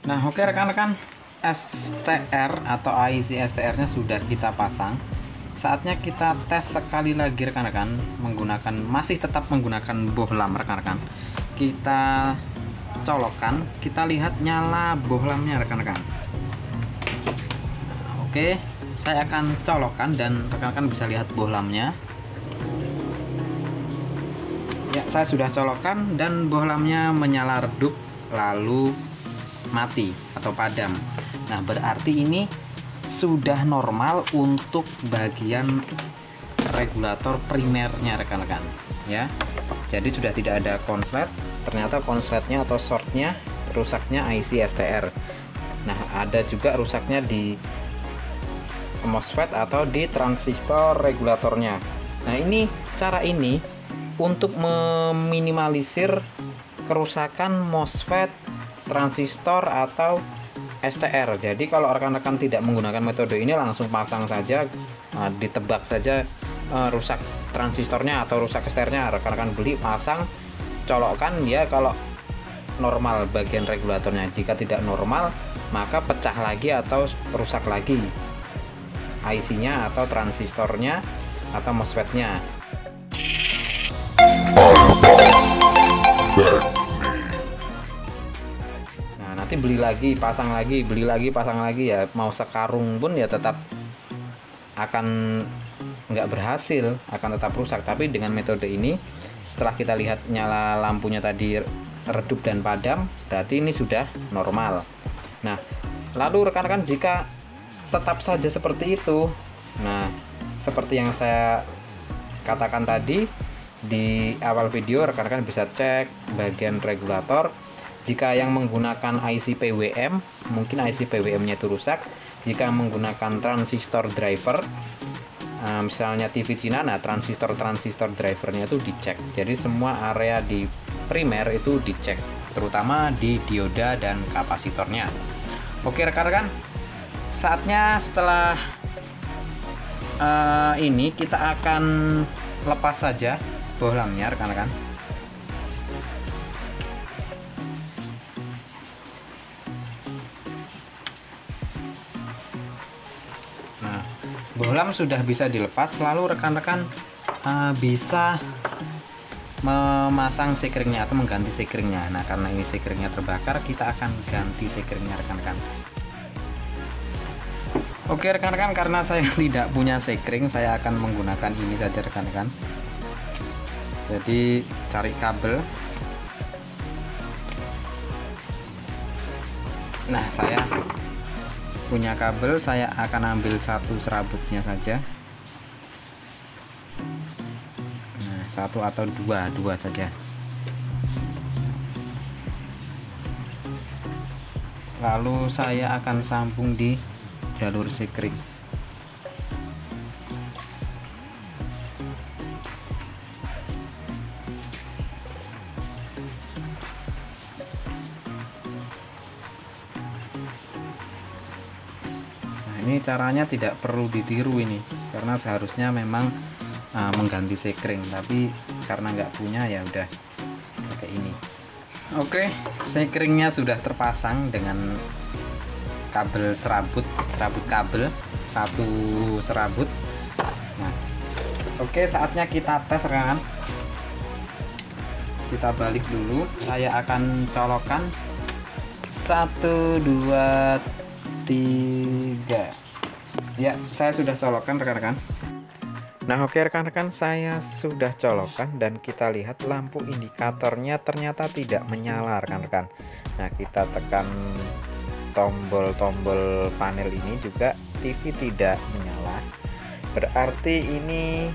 Nah, oke rekan-rekan, STR atau IC STR-nya sudah kita pasang. Saatnya kita tes sekali lagi rekan-rekan, masih tetap menggunakan bohlam rekan-rekan. Kita colokkan, kita lihat nyala bohlamnya rekan-rekan. Nah, oke, saya akan colokkan dan rekan-rekan bisa lihat bohlamnya. Ya, saya sudah colokkan dan bohlamnya menyala redup lalu mati atau padam. Nah, berarti ini sudah normal untuk bagian regulator primernya rekan-rekan ya. Jadi sudah tidak ada konslet. Ternyata konsletnya atau shortnya rusaknya IC STR. Nah, ada juga rusaknya di MOSFET atau di transistor regulatornya. Nah, cara ini untuk meminimalisir kerusakan MOSFET, transistor atau STR. Jadi kalau rekan-rekan tidak menggunakan metode ini, langsung pasang saja, ditebak saja rusak transistornya atau rusak STR-nya, rekan-rekan beli, pasang, colokkan ya. Kalau normal bagian regulatornya, jika tidak normal maka pecah lagi atau rusak lagi IC-nya atau transistornya atau MOSFET-nya. Nah, nanti beli lagi, pasang lagi, beli lagi, pasang lagi ya, mau sekarung pun ya tetap akan nggak berhasil, akan tetap rusak. Tapi dengan metode ini, setelah kita lihat nyala lampunya tadi redup dan padam, berarti ini sudah normal. Nah, lalu rekan-rekan jika tetap saja seperti itu, nah seperti yang saya katakan tadi di awal video, rekan-rekan bisa cek bagian regulator. Jika yang menggunakan IC PWM, mungkin IC PWM-nya itu rusak. Jika menggunakan transistor driver, misalnya TV Cina, nah transistor drivernya itu dicek. Jadi semua area di primer itu dicek, terutama di dioda dan kapasitornya. Oke rekan-rekan, saatnya setelah ini kita akan lepas saja bohlamnya rekan-rekan. Nah, bohlam sudah bisa dilepas, lalu rekan-rekan bisa memasang sekringnya atau mengganti sekringnya. Nah, karena ini sekringnya terbakar, kita akan ganti sekringnya rekan-rekan. Oke rekan-rekan, karena saya tidak punya sekring, saya akan menggunakan ini saja rekan-rekan. Jadi cari kabel. Nah, saya punya kabel, saya akan ambil satu serabutnya saja. Nah, satu atau dua saja. Lalu saya akan sambung di jalur sekring. Nah, ini caranya tidak perlu ditiru ini, karena seharusnya memang mengganti sekring, tapi karena nggak punya ya udah pakai ini. Oke, sekringnya sudah terpasang dengan kabel serabut kabel, satu serabut. Nah, oke, saatnya kita tes rekan. Kita balik dulu, saya akan colokkan 1 2 3. Ya, saya sudah colokkan rekan-rekan. Nah, oke rekan-rekan, saya sudah colokkan dan kita lihat lampu indikatornya ternyata tidak menyala rekan-rekan. Nah, kita tekan tombol-tombol panel ini juga, TV tidak menyala. Berarti ini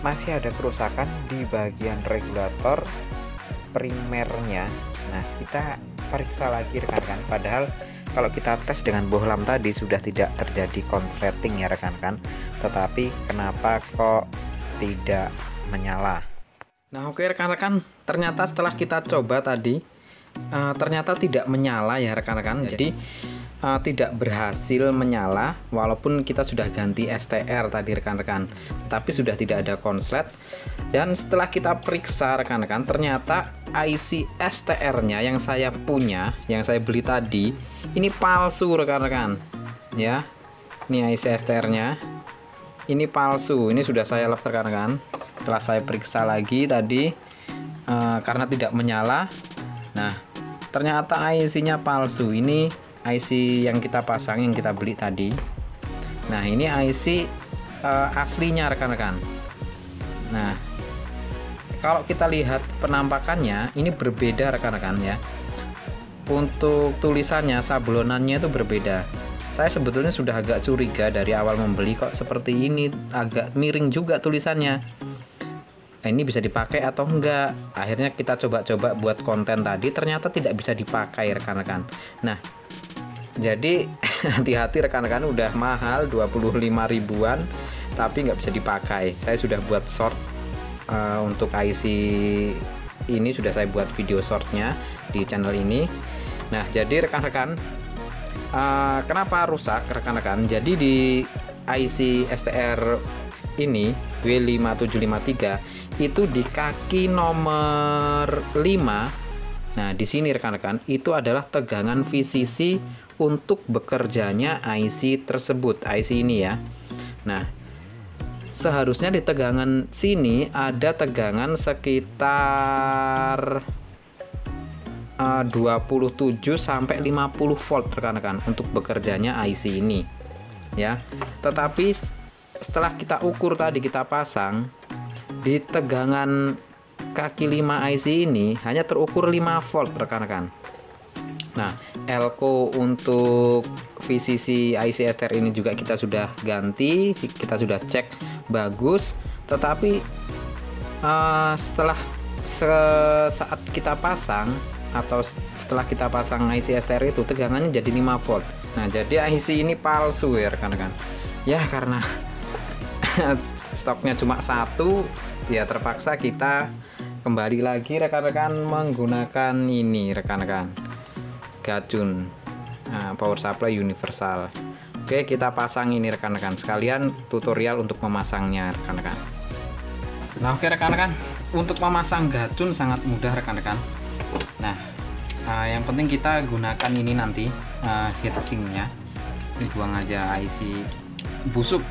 masih ada kerusakan di bagian regulator primernya. Nah, kita periksa lagi rekan-rekan. Padahal kalau kita tes dengan bohlam tadi sudah tidak terjadi konsleting ya rekan-rekan. Tetapi kenapa kok tidak menyala? Nah, oke rekan-rekan, ternyata setelah kita coba tadi ternyata tidak menyala ya rekan-rekan. Jadi tidak berhasil menyala walaupun kita sudah ganti STR tadi rekan-rekan, tapi sudah tidak ada konslet. Dan setelah kita periksa rekan-rekan, ternyata IC STR-nya yang saya punya, yang saya beli tadi, ini palsu rekan-rekan ya. Ini IC STR-nya ini palsu, ini sudah saya lepas rekan-rekan. Setelah saya periksa lagi tadi karena tidak menyala, nah ternyata IC-nya palsu. Ini IC yang kita pasang, yang kita beli tadi. Nah ini IC aslinya rekan-rekan. Nah kalau kita lihat penampakannya ini berbeda rekan-rekan ya. Untuk tulisannya, sablonannya itu berbeda. Saya sebetulnya sudah agak curiga dari awal membeli, kok seperti ini, agak miring juga tulisannya. Nah, ini bisa dipakai atau enggak? Akhirnya kita coba-coba buat konten tadi, ternyata tidak bisa dipakai rekan-rekan. Nah jadi hati-hati rekan-rekan, udah mahal 25 ribuan tapi nggak bisa dipakai. Saya sudah buat short untuk IC ini, sudah saya buat video shortnya di channel ini. Nah jadi rekan-rekan, kenapa rusak rekan-rekan? Jadi di IC STR ini W5753 itu di kaki nomor 5. Nah di sini rekan-rekan, itu adalah tegangan VCC untuk bekerjanya IC tersebut, IC ini ya. Nah seharusnya di tegangan sini ada tegangan sekitar 27 sampai 50 volt rekan-rekan untuk bekerjanya IC ini ya. Tetapi setelah kita ukur tadi, kita pasang di tegangan kaki 5 IC ini hanya terukur 5 volt rekan-rekan. Nah elko untuk VCC IC STR ini juga kita sudah ganti, kita sudah cek bagus. Tetapi saat kita pasang atau setelah kita pasang IC STR itu tegangannya jadi 5 volt. Nah jadi IC ini palsu ya rekan-rekan ya, karena stoknya cuma satu ya, terpaksa kita kembali lagi rekan-rekan menggunakan ini rekan-rekan, Gacun power supply universal. Oke, kita pasang ini rekan-rekan, sekalian tutorial untuk memasangnya rekan-rekan. Nah oke rekan-rekan, untuk memasang Gacun sangat mudah rekan-rekan. Nah yang penting kita gunakan ini nanti heatsinknya, ini buang aja IC busuk.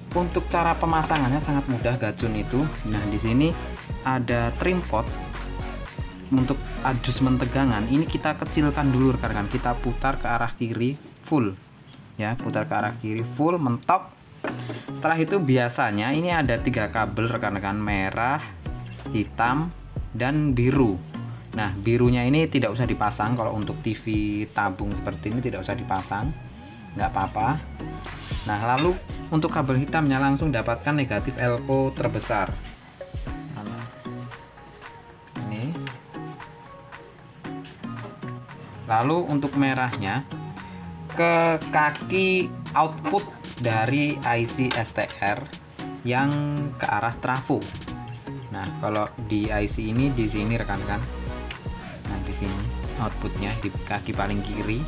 Untuk cara pemasangannya sangat mudah Gacun itu. Nah di sini ada trim pot untuk adjustment tegangan. Ini kita kecilkan dulu rekan-rekan, kita putar ke arah kiri full ya, putar ke arah kiri full, mentok. Setelah itu biasanya ini ada 3 kabel rekan-rekan, merah, hitam, dan biru. Nah birunya ini tidak usah dipasang, kalau untuk TV tabung seperti ini tidak usah dipasang, nggak apa-apa. Nah lalu untuk kabel hitamnya langsung dapatkan negatif elko terbesar. Ini. Lalu untuk merahnya ke kaki output dari IC STR yang ke arah trafo. Nah kalau di IC ini di sini rekan-rekan, nah di sini outputnya di kaki paling kiri.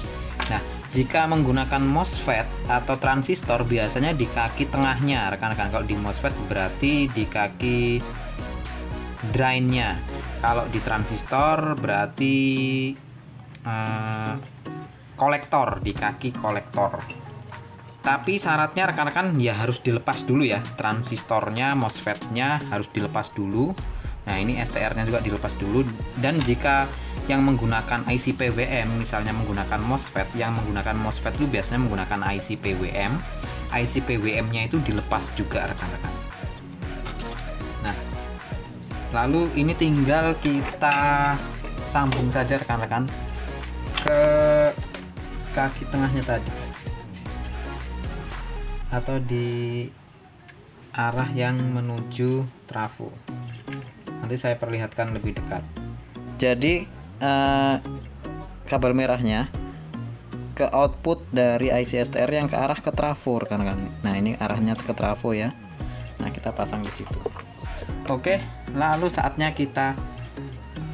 Nah jika menggunakan MOSFET atau transistor biasanya di kaki tengahnya rekan-rekan. Kalau di MOSFET berarti di kaki drainnya, kalau di transistor berarti kolektor, di kaki kolektor. Tapi syaratnya rekan-rekan ya harus dilepas dulu ya, transistornya, MOSFET-nya harus dilepas dulu. Nah ini STR-nya juga dilepas dulu. Dan jika yang menggunakan IC PWM, misalnya menggunakan MOSFET, yang menggunakan MOSFET itu biasanya menggunakan IC PWM. IC PWM-nya itu dilepas juga rekan-rekan. Nah lalu ini tinggal kita sambung saja rekan-rekan ke kaki tengahnya tadi, atau di arah yang menuju trafo. Nanti saya perlihatkan lebih dekat. Jadi kabel merahnya ke output dari IC STR yang ke arah ke trafo rekan-rekan. Nah ini arahnya ke trafo ya. Nah kita pasang di situ. Oke, lalu saatnya kita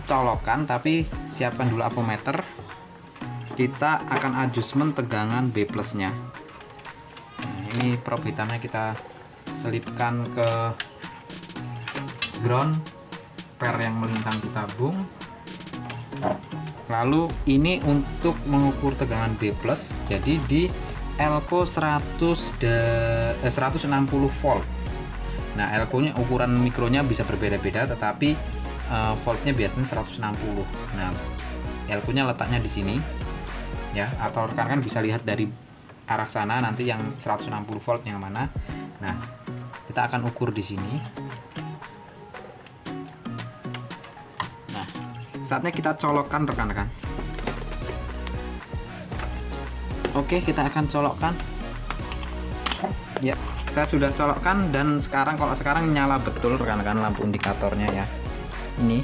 colokkan, tapi siapkan dulu avometer. kita akan adjustment tegangan B plusnya. Nah, ini probe hitamnya kita selipkan ke ground, per yang melintang di tabung. Lalu ini untuk mengukur tegangan B plus, jadi di elko 160 volt. Nah, elko nya ukuran mikronya bisa berbeda-beda, tetapi voltnya biasanya 160. Nah, elko nya letaknya di sini ya, atau rekan-rekan bisa lihat dari arah sana nanti yang 160 volt yang mana. Nah, kita akan ukur di sini. Nah, saatnya kita colokkan rekan-rekan. Oke, kita akan colokkan. Ya, kita sudah colokkan, dan sekarang nyala betul rekan-rekan lampu indikatornya ya. Ini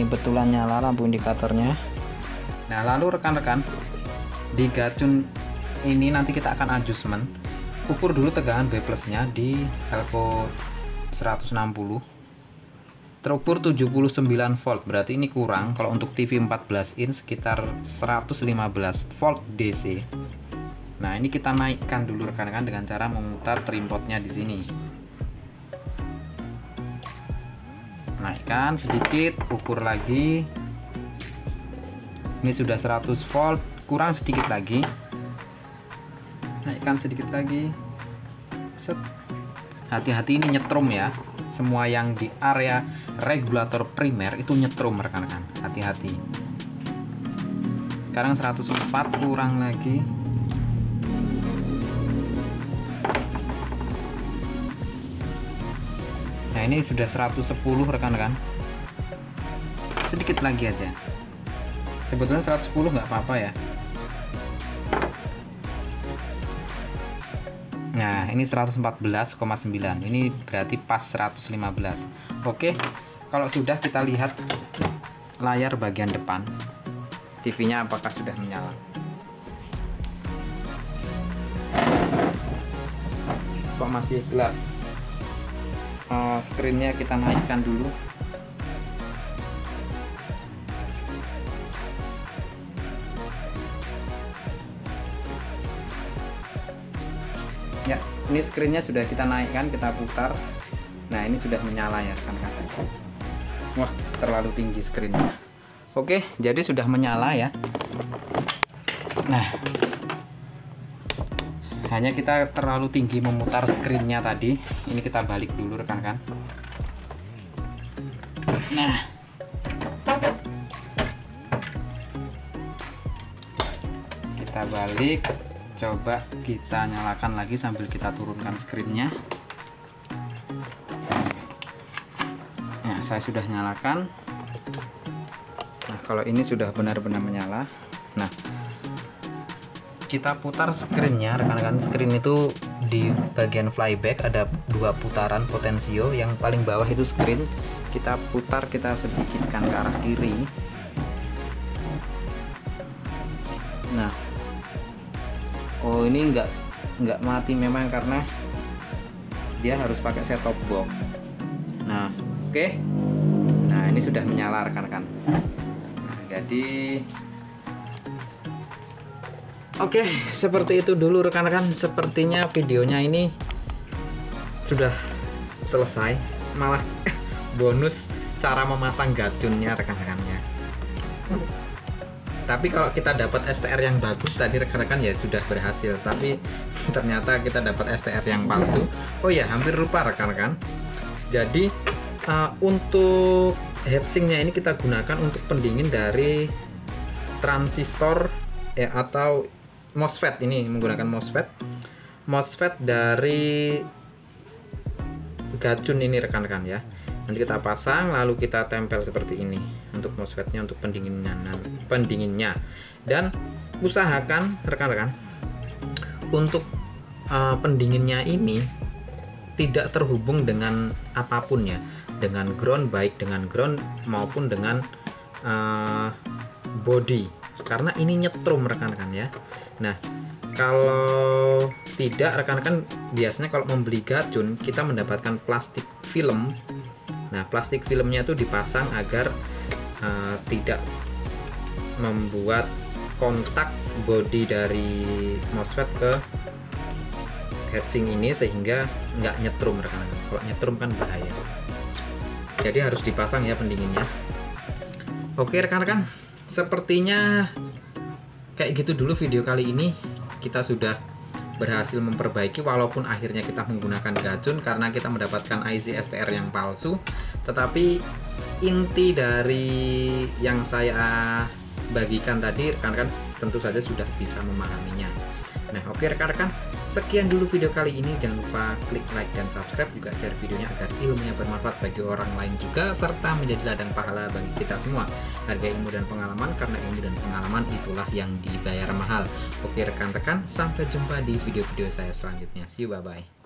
betulan nyala lampu indikatornya. Nah, lalu rekan-rekan, di gacun ini nanti kita akan adjustment. Ukur dulu tegangan B plusnya di elko 160. Terukur 79 volt, berarti ini kurang. Kalau untuk TV 14 inch sekitar 115 volt DC. Nah, ini kita naikkan dulu rekan-rekan dengan cara memutar trimpotnya di sini. Naikkan sedikit, ukur lagi. Ini sudah 100 volt, kurang sedikit lagi. Naikkan sedikit lagi. Set. Hati-hati ini nyetrum ya. Semua yang di area regulator primer itu nyetrum rekan-rekan. Hati-hati. Sekarang 104, kurang lagi. Nah, ini sudah 110 rekan-rekan. Sedikit lagi aja. Sebetulnya 110 nggak apa-apa ya. Nah, ini 114,9. Ini berarti pas 115. Oke, kalau sudah, kita lihat layar bagian depan. TV-nya apakah sudah menyala. Kok masih gelap? Screen-nya kita naikkan dulu. Ya, ini screen-nya sudah kita naikkan, kita putar. Nah, ini sudah menyala ya rekan-rekan. Wah, terlalu tinggi screen-nya. Oke, jadi sudah menyala ya. Nah, hanya kita terlalu tinggi memutar screen-nya tadi. Ini kita balik dulu rekan-rekan. Nah, kita balik. Coba kita nyalakan lagi sambil kita turunkan screen-nya. Nah, saya sudah nyalakan. Nah, kalau ini sudah benar-benar menyala. Nah, kita putar screen-nya rekan-rekan. Screen itu di bagian flyback ada 2 putaran potensio. Yang paling bawah itu screen. Kita putar, kita sedikitkan ke arah kiri. Nah, oh, ini nggak mati memang karena dia harus pakai set top box. Nah, oke. Nah, ini sudah menyala rekan-rekan. Nah, jadi oke, seperti itu dulu rekan-rekan. Sepertinya videonya ini sudah selesai. Malah bonus cara memasang gacunnya rekan-rekannya. Tapi kalau kita dapat STR yang bagus tadi rekan-rekan ya sudah berhasil. Tapi ternyata kita dapat STR yang palsu. Oh ya, hampir lupa rekan-rekan. Jadi untuk heatsinknya ini kita gunakan untuk pendingin dari transistor atau MOSFET. Ini menggunakan MOSFET dari gacun ini rekan-rekan ya. Nanti kita pasang lalu kita tempel seperti ini untuk MOSFET-nya, untuk pendinginnya. Dan usahakan rekan-rekan untuk pendinginnya ini tidak terhubung dengan apapun ya, dengan ground, baik dengan ground maupun dengan body, karena ini nyetrum rekan-rekan ya. Nah, kalau tidak rekan-rekan, biasanya kalau membeli gacun kita mendapatkan plastik film. Nah, plastik filmnya itu dipasang agar tidak membuat kontak body dari MOSFET ke heatsink ini sehingga nggak nyetrum rekan-rekan. Kalau nyetrum kan bahaya. Jadi harus dipasang ya pendinginnya. Oke rekan-rekan, sepertinya kayak gitu dulu video kali ini. Kita sudah berhasil memperbaiki walaupun akhirnya kita menggunakan gacun karena kita mendapatkan IC STR yang palsu. Tetapi inti dari yang saya bagikan tadi rekan-rekan tentu saja sudah bisa memahaminya. Nah oke rekan-rekan, sekian dulu video kali ini. Jangan lupa klik like dan subscribe, juga share videonya agar ilmunya bermanfaat bagi orang lain juga, serta menjadi ladang pahala bagi kita semua. Hargai ilmu dan pengalaman, karena ilmu dan pengalaman itulah yang dibayar mahal. Oke rekan-rekan, sampai jumpa di video-video saya selanjutnya. See you, bye-bye.